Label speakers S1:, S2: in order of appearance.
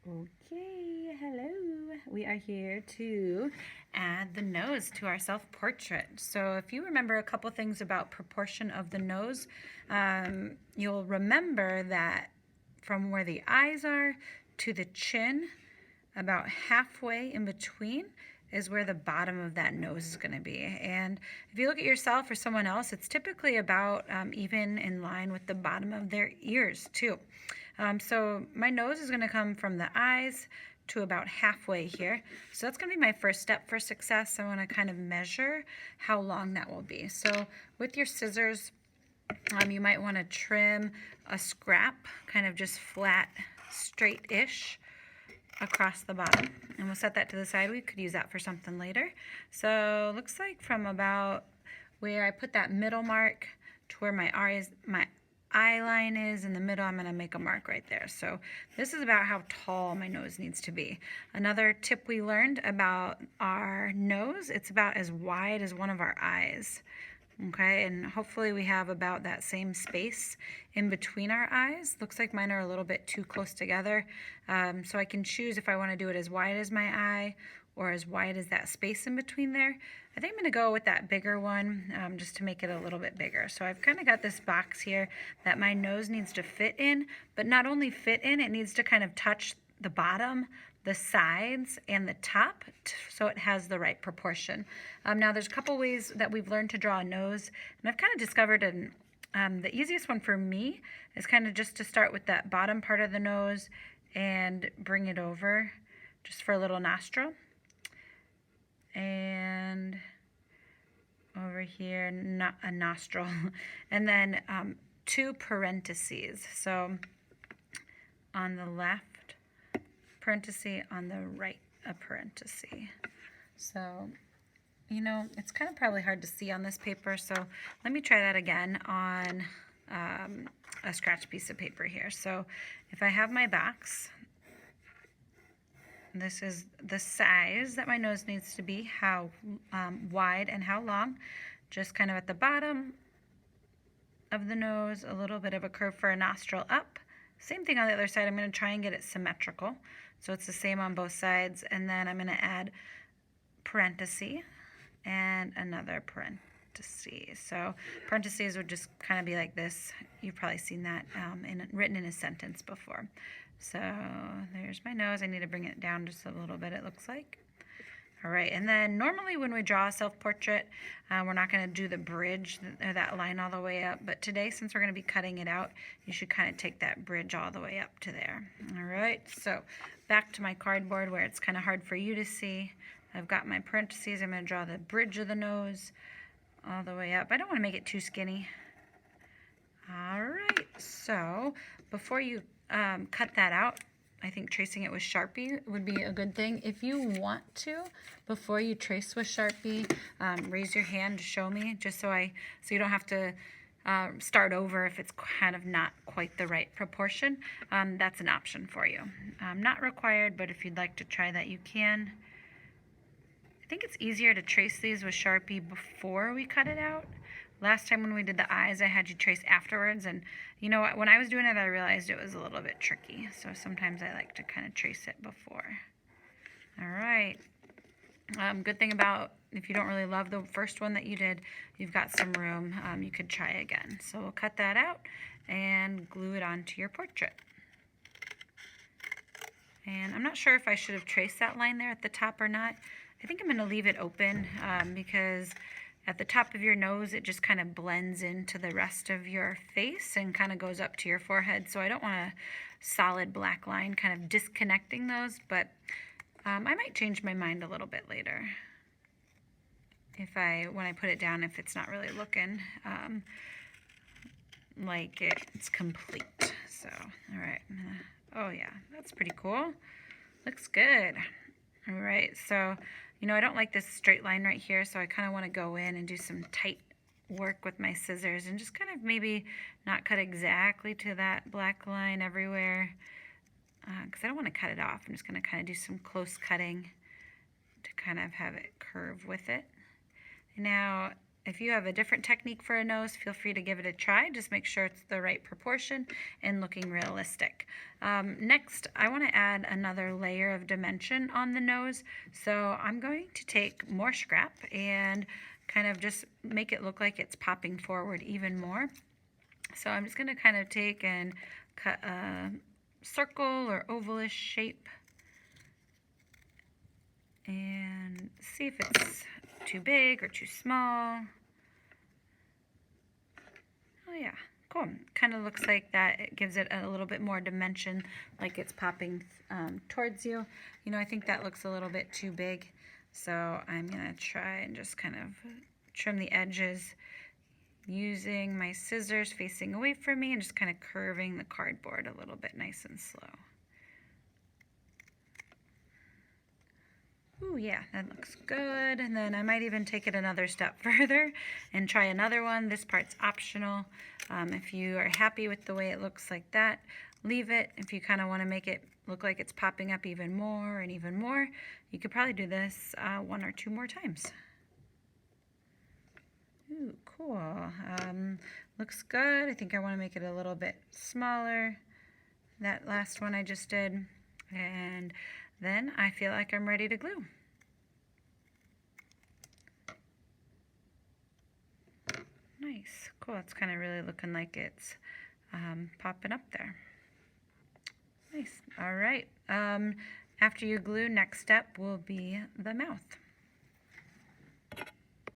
S1: Okay, hello. We are here to add the nose to our self-portrait. So if you remember a couple things about proportion of the nose, you'll remember that from where the eyes are to the chin, about halfway in between is where the bottom of that nose is going to be. And if you look at yourself or someone else, it's typically about even in line with the bottom of their ears too. So my nose is going to come from the eyes to about halfway here. So that's going to be my first step for success. I want to kind of measure how long that will be. So with your scissors, you might want to trim a scrap, kind of just flat, straight-ish across the bottom, and we'll set that to the side. We could use that for something later. So looks like from about where I put that middle mark to where my eye line is in the middle, I'm going to make a mark right there. So this is about how tall my nose needs to be. Another tip we learned about our nose, it's about as wide as one of our eyes. Okay, and hopefully we have about that same space in between our eyes. Looks like mine are a little bit too close together. So I can choose if I want to do it as wide as my eye or as wide as that space in between there. I think I'm going to go with that bigger one just to make it a little bit bigger. So I've kind of got this box here that my nose needs to fit in, but not only fit in, it needs to kind of touch the bottom, the sides, and the top so it has the right proportion. Now there's a couple ways that we've learned to draw a nose, and I've kind of discovered the easiest one for me is kind of just to start with that bottom part of the nose and bring it over just for a little nostril. And over here, not a nostril. And then 2 parentheses. So on the left, parenthesis, on the right, a parenthesis. So, you know, it's kind of probably hard to see on this paper, so let me try that again on a scratch piece of paper here. So if I have my box, this is the size that my nose needs to be, how wide and how long, just kind of at the bottom of the nose, a little bit of a curve for a nostril up. Same thing on the other side. I'm going to try and get it symmetrical. So it's the same on both sides. And then I'm going to add parenthesis and another parenthesis. So parentheses would just kind of be like this. You've probably seen that written in a sentence before. So there's my nose. I need to bring it down just a little bit, it looks like. All right, and then normally when we draw a self-portrait, we're not going to do the bridge, that line all the way up. But today, since we're going to be cutting it out, you should kind of take that bridge all the way up to there. All right, so back to my cardboard where it's kind of hard for you to see. I've got my parentheses. I'm going to draw the bridge of the nose all the way up. I don't want to make it too skinny. All right, so before you cut that out, I think tracing it with Sharpie would be a good thing. If you want to, before you trace with Sharpie, raise your hand to show me, just so you don't have to start over if it's kind of not quite the right proportion. That's an option for you. Not required, but if you'd like to try that, you can. I think it's easier to trace these with Sharpie before we cut it out. Last time when we did the eyes, I had you trace afterwards, and you know what, when I was doing it, I realized it was a little bit tricky, so sometimes I like to kind of trace it before. All right. Good thing about if you don't really love the first one that you did, you've got some room. You could try again. So we'll cut that out and glue it onto your portrait. And I'm not sure if I should have traced that line there at the top or not. I think I'm going to leave it open because at the top of your nose, it just kind of blends into the rest of your face and kind of goes up to your forehead. So I don't want a solid black line kind of disconnecting those, but I might change my mind a little bit later when I put it down, if it's not really looking like it's complete. So, all right. Oh yeah, that's pretty cool. Looks good. All right, so you know, I don't like this straight line right here, so I kind of want to go in and do some tight work with my scissors and just kind of maybe not cut exactly to that black line everywhere because I don't want to cut it off. I'm just going to kind of do some close cutting to kind of have it curve with it. Now, if you have a different technique for a nose, feel free to give it a try. Just make sure it's the right proportion and looking realistic. Next, I want to add another layer of dimension on the nose. So I'm going to take more scrap and kind of just make it look like it's popping forward even more. So I'm just going to kind of take and cut a circle or ovalish shape and see if it's too big or too small. Oh yeah, cool. Kind of looks like that. It gives it a little bit more dimension, like it's popping towards you. You know, I think that looks a little bit too big, so I'm gonna try and just kind of trim the edges using my scissors facing away from me and just kind of curving the cardboard a little bit nice and slow. Ooh, yeah, that looks good. And then I might even take it another step further and try another one. This part's optional. If you are happy with the way it looks like that, leave it. If you kind of want to make it look like it's popping up even more and even more, you could probably do this 1 or 2 more times. Ooh, cool. Looks good. I think I want to make it a little bit smaller. That last one I just did. And then I feel like I'm ready to glue. Nice, cool. It's kind of really looking like it's popping up there. Nice. All right. After you glue, next step will be the mouth.